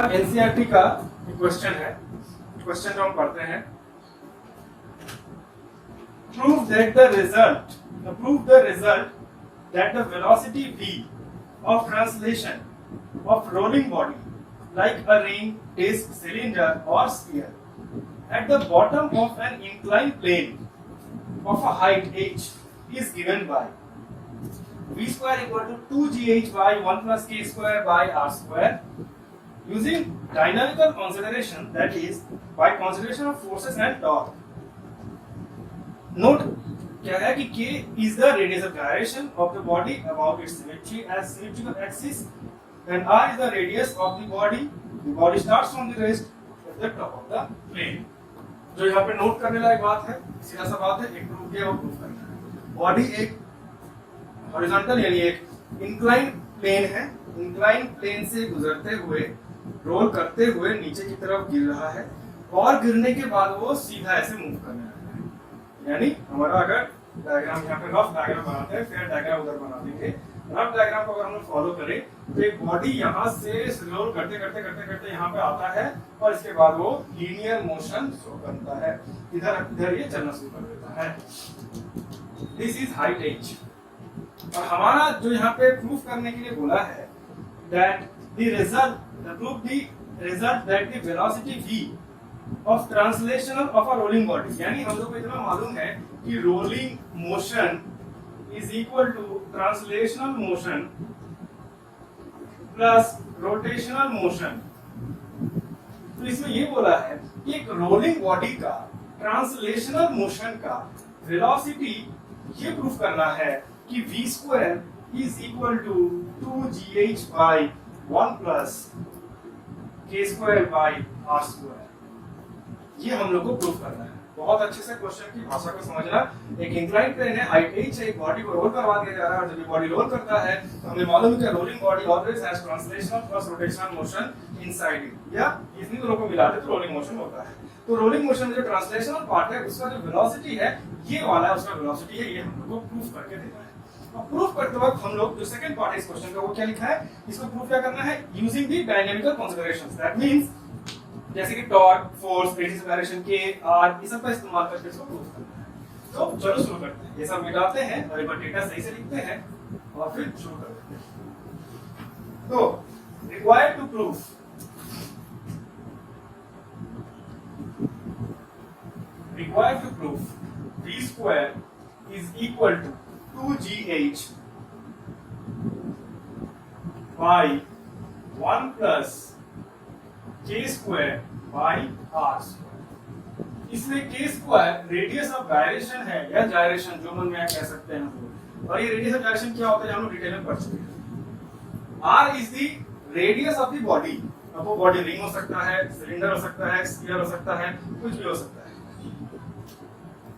NCERT का question है, question जो हम पढ़ते हैं, prove the result that the velocity v of translation of rolling body like a ring, disc, cylinder or sphere at the bottom of an inclined plane of a height h is given by v square equal to 2gh by 1 plus k square by r square using dynamical consideration, that is by consideration of forces and torque. Note क्या है कि k is the radius of gyration of the body about its symmetry as symmetrical axis and r is the radius of the body. The body starts from the rest at the top of the plane. जो यहाँ पे note करने लायक बात है, सीधा सा बात है, एक प्रूफ किया वो प्रूफ करना है। बॉडी एक हॉरिजॉन्टल यानी एक इंक्लाइन प्लेन है, इंक्लाइन प्लेन से गुजरते हुए रोल करते हुए नीचे की तरफ गिर रहा है और गिरने के बाद वो सीधा ऐसे मूव करने लगा है। यानी हमारा अगर डायग्राम यहाँ पे रफ डायग्राम बनाते हैं, फिर डायग्राम उधर बना देंगे। रफ डायग्राम को अगर हम लोग फॉलो करें तो एक बॉडी यहाँ से रोल करते करते करते करते यहाँ पे आता है और इसके बाद वो लीनियर मोशन शो करता है, इधर इधर ये चलना शुरू कर देता है। This is height h। और हमारा जो यहाँ पे प्रूफ करने के लिए बोला है that the result that the velocity v of translational of a rolling body, यानी हम लोग को इतना मालूम है कि rolling motion is equal to translational motion plus rotational motion। तो इसमें ये बोला है कि एक रोलिंग बॉडी का ट्रांसलेशनल मोशन का वेलोसिटी ये प्रूफ करना है कि v square is equal to 2gh by 1 plus k square by r square. ये हम लोग को प्रूफ करना है। बहुत अच्छे से क्वेश्चन की भाषा को समझना। एक इंक्लाइन प्लेन है, हाइट h है, एक बॉडी को रोल करवा दिया जा रहा है और जब ये बॉडी रोल करता है तो हमें मालूम है कि rolling body always has translational plus rotational motion inside it, या इतनी दोनों को मिला दे तो रोलिंग मोशन होता है। तो रोलिंग मोशन में जो ट्रांसलेशनल पार्ट है उसका जो वेलोसिटी है ये वाला है, उसका वेलोसिटी है, ये हम लोग को प्रूफ करके देना है। अब प्रूफ करते वक्त हम लोग जो सेकंड पार्ट है इस क्वेश्चन का वो क्या लिखा है, इसको प्रूफ क्या करना है, using the dynamical considerations. That means जैसे कि torque, force, radius of direction, के, आर, ये सब का इस्तेमाल करके इसको प्रूफ करना है। तो चलो शुरू करते हैं। ये सब मिटाते हैं और एक बार डेटा सही से लिखते हैं और फिर शुरू कर देते हैं। तो required to proof, required to prove v square is equal to 2gh by 1 plus k square by r square। इसमें k square radius of gyration है या जायरेशन, जो मन में आप कह सकते हैं हम, और ये रेडियस ऑफ गायरेशन क्या होता है हम लोग डिटेल में पढ़ चुके हैं। r is the radius of the body. अब वो बॉडी रिंग हो सकता है, सिलेंडर हो सकता है, स्फीयर हो सकता है, कुछ भी हो सकता है।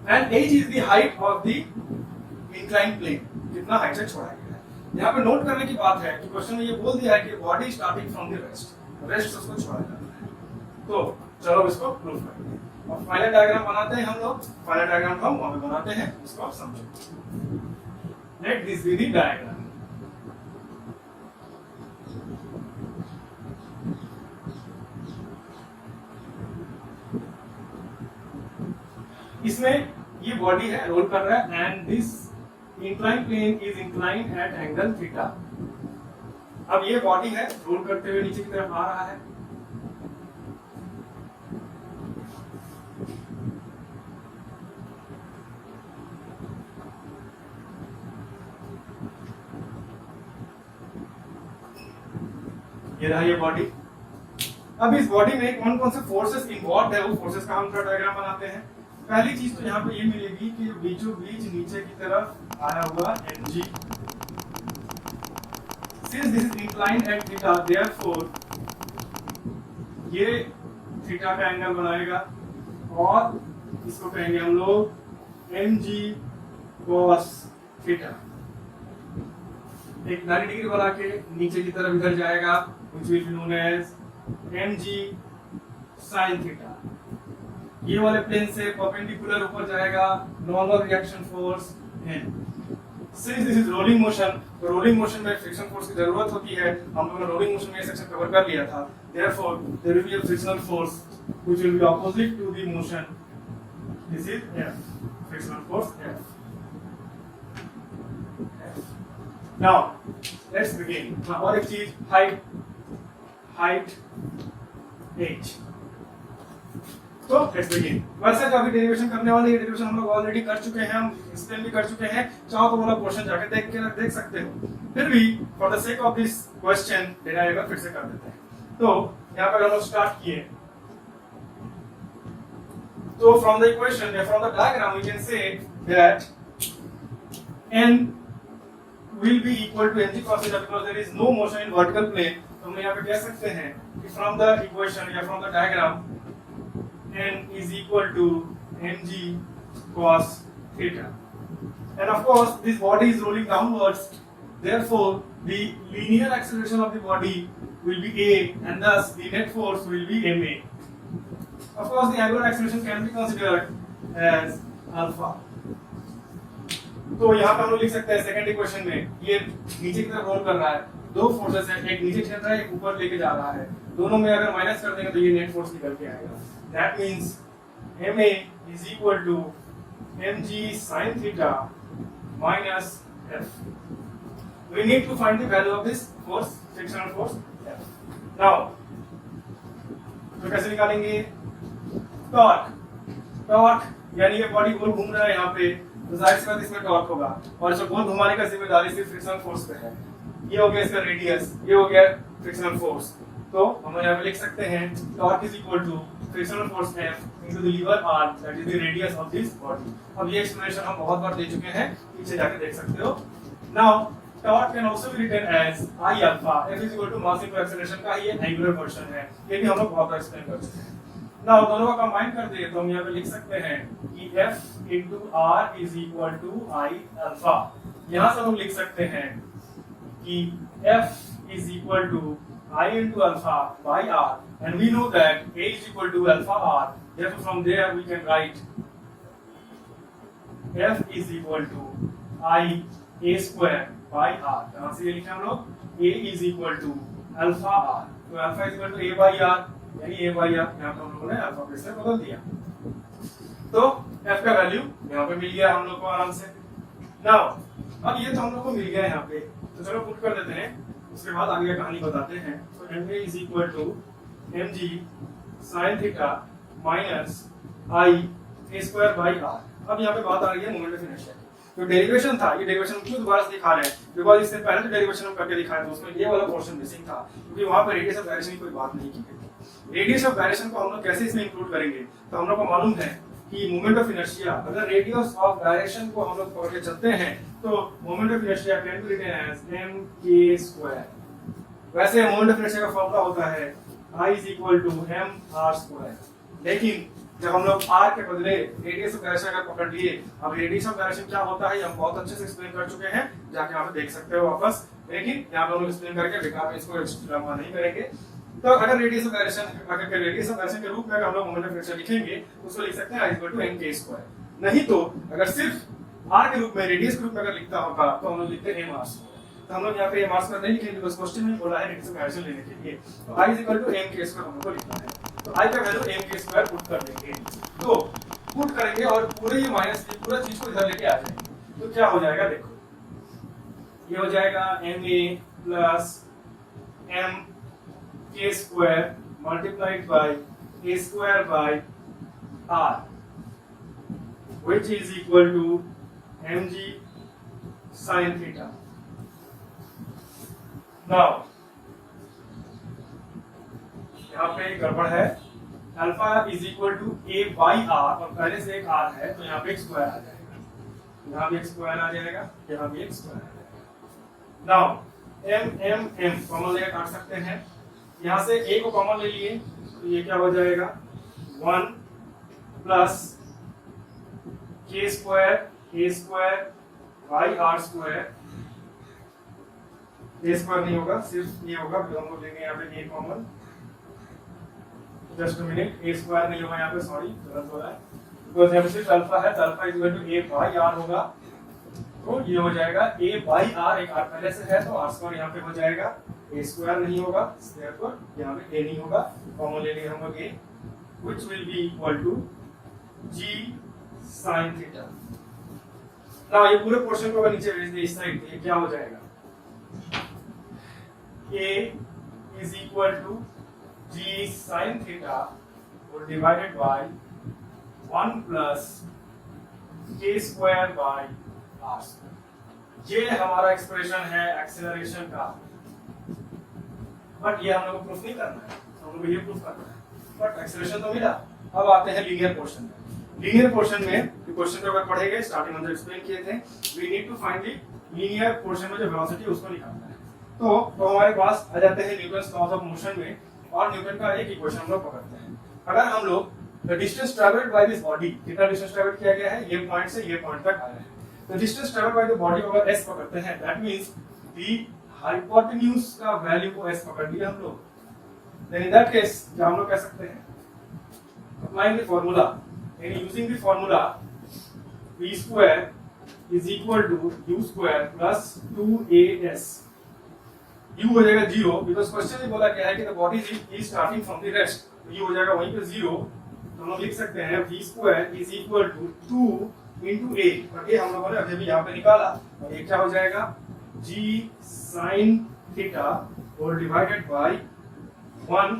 And h is the height of the inclined plane, कितना हाइट से छोड़ा गया है। यहाँ पे नोट करने की बात है कि क्वेश्चन में ये बोल दिया है कि body starting from the rest से उसको छोड़ा जाता है। तो चलो इसको प्रूफ करते हैं और फाइनल डायग्राम बनाते हैं हम लोग। फाइनल डायग्राम हम वहां पे बनाते हैं, इसको आप समझो। Let this be the diagram. इसमें ये बॉडी है, रोल कर रहा है, and this incline plane is incline at angle theta. अब ये बॉडी है, रोल करते हुए नीचे की तरफ आ रहा है। ये रहा ये बॉडी। अब इस बॉडी में कौन कौन से फोर्सेस इन्वॉल्व है, वो फोर्सेस का हम डायग्राम बनाते हैं। पहली चीज तो यहाँ पे ये मिलेगी कि बीचों बीच नीचे की तरफ आया हुआ mg, since this is inclined at theta, therefore ये थीटा का एंगल बनाएगा और इसको कहेंगे हम लोग mg cos थीटा। एक 90 डिग्री बना के नीचे की तरफ इधर जाएगा, which will be known as mg sin theta. ये वाले प्लेन से परपेंडिकुलर ऊपर जाएगा, नॉर्मल रिएक्शन फोर्स है। Since this is rolling motion, तो रोलिंग मोशन में फ्रिक्शन फोर्स की जरूरत होती है। हम लोगों ने रोलिंग मोशन में ये सेक्शन कवर कर लिया था। Therefore there will be a frictional force which will be opposite to the motion. This is F, frictional force F। Now let's begin. और एक चीज, हाइट h। तो लेट्स बिगिन। वैसे तो अभी डेरिवेशन करने वाले, ये डेरिवेशन हम लोग ऑलरेडी कर चुके हैं, हम एक्सप्लेन भी कर चुके हैं। चाहो तो वाला क्वेश्चन जाके देख सकते हो। फिर भी for the sake of this question derive फिर से कर देते हैं। तो यहाँ पर हम लोग स्टार्ट किए। तो फ्रॉम द इक्वेशन या from the diagram we can say that n will be equal to mg cos theta because there is no motion in vertical plane। तो हम यहाँ पे कह सकते हैं कि फ्रॉम द इक्वेशन या from the diagram n is equal to mg cos theta, and of course this body is rolling downwards, therefore the linear acceleration of the body will be a and thus the net force will be ma। of course the angular acceleration can be considered as alpha। तो यहाँ पर हम लोग लिख सकते हैं second equation में, ये नीचे की तरफ रोल कर रहा है, दो फोर्सेस है, एक नीचे चल रहा है, एक ऊपर लेके जा रहा है। दोनों में अगर माइनस कर देंगे तो ये नेट फोर्स निकल के आएगा। That means ma is equal to mg sin theta minus f। We need to find the value of this force, frictional force F। Now, तो कैसे निकालेंगे? टॉर्क यानी ये बॉडी गोल घूम रहा है यहाँ पे, तो जाहिर सी बात इसमें टॉर्क होगा, और जो गोल घुमाने का जिम्मेदारी सिर्फ फ्रिक्शनल फोर्स पे है। ये हो गया इसका रेडियस, ये हो गया फ्रिक्शनल फोर्स। तो हम यहाँ पे लिख सकते हैं torque is equal to frictional force F into the lever R, that is the radius of this body. अब ये एक्सप्लेनेशन हम बहुत बार दे चुके हैं, पीछे जाके देख सकते हो। Now torque can also be written as I alpha. F is equal to mass into acceleration का ये एंगुलर वर्जन है, ये भी हम लोग बहुत बार एक्सप्लेन कर चुके हैं। नाउ दोनों का कंबाइन कर दे तो हम यहाँ पे लिख सकते हैं कि F into R is equal to I alpha. यहाँ से हम लिख सकते हैं कि F is equal to I into alpha by R, and we know that A is equal to alpha R, therefore from there we can write F is equal to I A square by R। यहाँ से ये लिखे हम लोग A is equal to alpha R, तो alpha is equal to A by R, यानी A by R यहाँ पे हम लोगों ने alpha प्लेस में बदल दिया, तो F का वैल्यू यहाँ पे मिल गया हम लोग को आराम से। नाउ अब ये तो हम लोग को मिल गया यहाँ पे, तो चलो पुट कर देते हैं, उसके बाद आगे कहानी बताते हैं। तो ma is equal to mg sin theta minus I a square by R। अब यहाँ पे बात आ रही है मोमेंट ऑफ इनर्शिया की। जो डेरिवेशन था, ये डेरिवेशन क्यों दोबारा से दिखा रहे हैं, बिकॉज इससे पहले जो डेरिवेशन हम करके दिखाए थे उसमें ये वाला पोर्शन मिसिंग था, क्योंकि वहां पर रेडियस ऑफ गायरेशन की कोई बात नहीं की गई थी। रेडियस ऑफ गायरेशन को हम लोग कैसे इसमें इंक्लूड करेंगे, तो हम लोग को मालूम है कि मोमेंट ऑफ इनर्शिया, अगर रेडियस ऑफ डायरेक्शन को हम लोग पकड़ के चलते हैं तो moment of inertia can be written as mk²। वैसे मोमेंट ऑफ इनर्शिया का फॉर्मूला होता है I is equal to mr², लेकिन जब हम लोग r के बदले रेडियस ऑफ डायरेक्शन अगर पकड़ लिए, अब रेडियस ऑफ डायरेक्शन क्या होता है हम बहुत अच्छे से एक्सप्लेन कर चुके हैं, जाके यहाँ पे देख सकते हो वापस, लेकिन यहाँ पे हम लोग एक्सप्लेन करके बेकार में इसको लंबा नहीं करेंगे। तो अगर रेडियस ऑफ डायरेक्शन के रूप में अगर हम लोग मोमेंट ऑफ इनर्शिया लिखेंगे, उसको लिख सकते हैं I equal to mk²। नहीं तो अगर सिर्फ r के रूप में, रेडियस के रूप में अगर लिखता होगा तो हम लोग लिखते हैं mr²। तो हम लोग यहाँ पे mr² नहीं लिखेंगे, बिकॉज़ क्वेश्चन में बोला है रेडियस ऑफ डायरेक्शन लेने के लिए, तो I is equal to mk² हम लोग को लिखना है। तो I का वैल्यू mk² पुट कर देंगे, तो पुट करेंगे और पूरे ये माइनस ये पूरा चीज को इधर लेके आ जाएंगे, तो क्या हो जाएगा देखो, ये हो जाएगा ma plus mk² multiplied by a² by r, which is equal to mg sin theta। Now यहाँ पे गड़बड़ है, alpha is equal to a by r, और पहले से एक r है तो यहाँ पे एक स्क्वायर आ जाएगा, यहाँ भी एक स्क्वायर आ जाएगा, यहाँ भी एक स्क्वायर आ जाएगा। नाउ m कॉमन लेकर काट सकते हैं, यहाँ से a को कॉमन ले लिए तो ये क्या हो जाएगा 1 plus k² a² by r², a² नहीं होगा, सिर्फ ये होगा, फिर हम लोग लेंगे यहाँ पे a common, just a minute, a² नहीं होगा यहाँ पे, सॉरी गलत हो रहा है, बिकॉज़ यहाँ पे सिर्फ अल्फा है, तो alpha is equal to a by r होगा, तो ये हो जाएगा a बाई r, एक r पहले से है तो r स्क्वायर यहाँ पे हो जाएगा, a स्क्वायर नहीं होगा, therefore यहाँ पे a नहीं होगा, कॉमन ले लिए हम लोग a, which will be equal to g sin theta। ना ये पूरे पोर्शन को अगर नीचे भेज दे इस साइड पे क्या हो जाएगा, a is equal to g sin theta और divided by 1 plus k square by r square। ये हमारा एक्सप्रेशन है एक्सेलरेशन का, बट ये हम लोग को प्रूफ नहीं करना है, हम लोग को ये प्रूफ करना है, बट एक्सेलरेशन तो मिला। अब आते हैं लीनियर पोर्शन में। लीनियर पोर्शन में क्वेश्चन अगर पढ़ेंगे स्टार्टिंग में जो एक्सप्लेन किए थे, we need to find the linear portion में जो वेलोसिटी है उसको निकालना है। तो हमारे पास आ जाते हैं न्यूटन्स लॉज ऑफ मोशन में, और न्यूटन का एक इक्वेशन हम लोग पकड़ते हैं। अगर हम लोग the distance travelled by this body, कितना डिस्टेंस ट्रैवल किया गया है, ये पॉइंट से ये पॉइंट तक आया है, तो distance travelled by the body अगर s पकड़ते हैं, दैट मींस द हाइपोटेन्यूज का वैल्यू को s पकड़ लिया हम लोग, देन इन दैट केस क्या हम लोग कह सकते हैं, applying the formula and using the formula v square is equal to u square plus 2as। u हो जाएगा 0 बिकॉज़ क्वेश्चन में बोला गया है कि the body is starting from the rest, तो u हो जाएगा वहीं पे 0, तो हम लोग लिख सकते हैं v square is equal to 2 into a, और ये हम लोगों ने अभी भी यहाँ पे निकाला, और ये क्या हो जाएगा g sin थीटा और divided by 1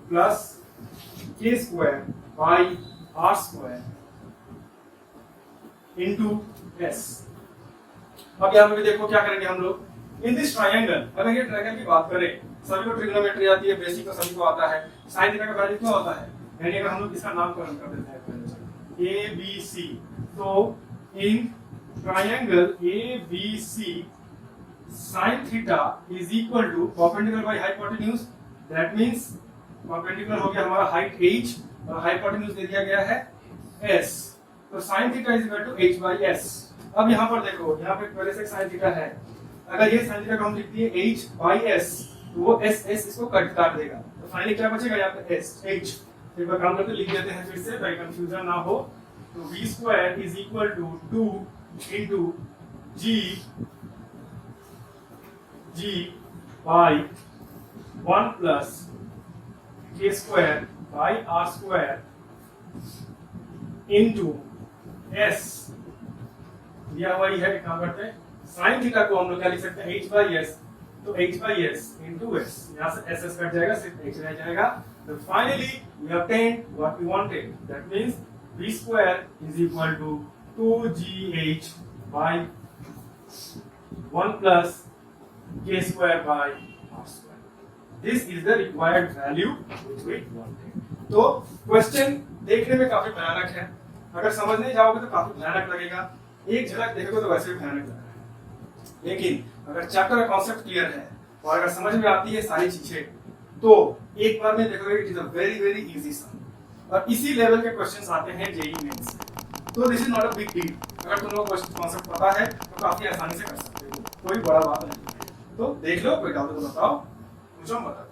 plus k square by r square into s। अब यहाँ पे भी देखो क्या करेंगे हम लोग, इन दिस ट्रायंगल, अगर ये ट्रायंगल की बात करें, सभी को ट्रिग्नोमेट्री आती है, बेसिक तो सभी को आता है, sin थीटा का वैल्यू क्या होता है, यानी अगर हम लोग इसका नामकरण कर देते हैं a b c, तो in triangle a b c sin theta is equal to perpendicular by hypotenuse, that means perpendicular हो गया हमारा हाइट h और हाइपोटेन्यूज दे दिया गया है s, तो sin theta is equal to h by s। अब यहाँ पर देखो, यहाँ पे पहले से sin थीटा है, अगर ये sin थीटा को हम लिख दिए h by s, तो वो s इसको काट देगा, तो फाइनली क्या बचेगा यहाँ पे s h। एक बार काम करके लिख देते हैं फिर से ताकि कंफ्यूजन ना हो, तो v square is equal to 2 into g by 1 plus k square by r square into s। दिया हुआ ही है, एक काम करते हैं, sin थीटा को हम लोग क्या लिख सकते हैं h by s, तो h by s into s, यहाँ से s कट जाएगा, सिर्फ h रह जाएगा। तो finally we obtained what we wanted, that means v square is equal to 2gh by 1 plus k square by r square। This is the required value which we wanted। तो question देखने में काफी भयानक है, अगर समझने जाओगे तो काफी भयानक लगेगा, एक झलक देखोगे तो वैसे भी भयानक लग रहा है, लेकिन अगर चैप्टर का कॉन्सेप्ट क्लियर है और अगर समझ में आती है सारी चीजें, तो एक बार में देखोगे it is a very very easy sum, और इसी लेवल के क्वेश्चंस आते हैं जेईई मेंस में, तो this is not a big deal. अगर तुम लोग को कॉन्सेप्ट पता है तो काफी आसानी से कर सकते हो, कोई बड़ा बात नहीं है। तो देख लो, कोई डाउट तो बताओ, मुझे बताओ।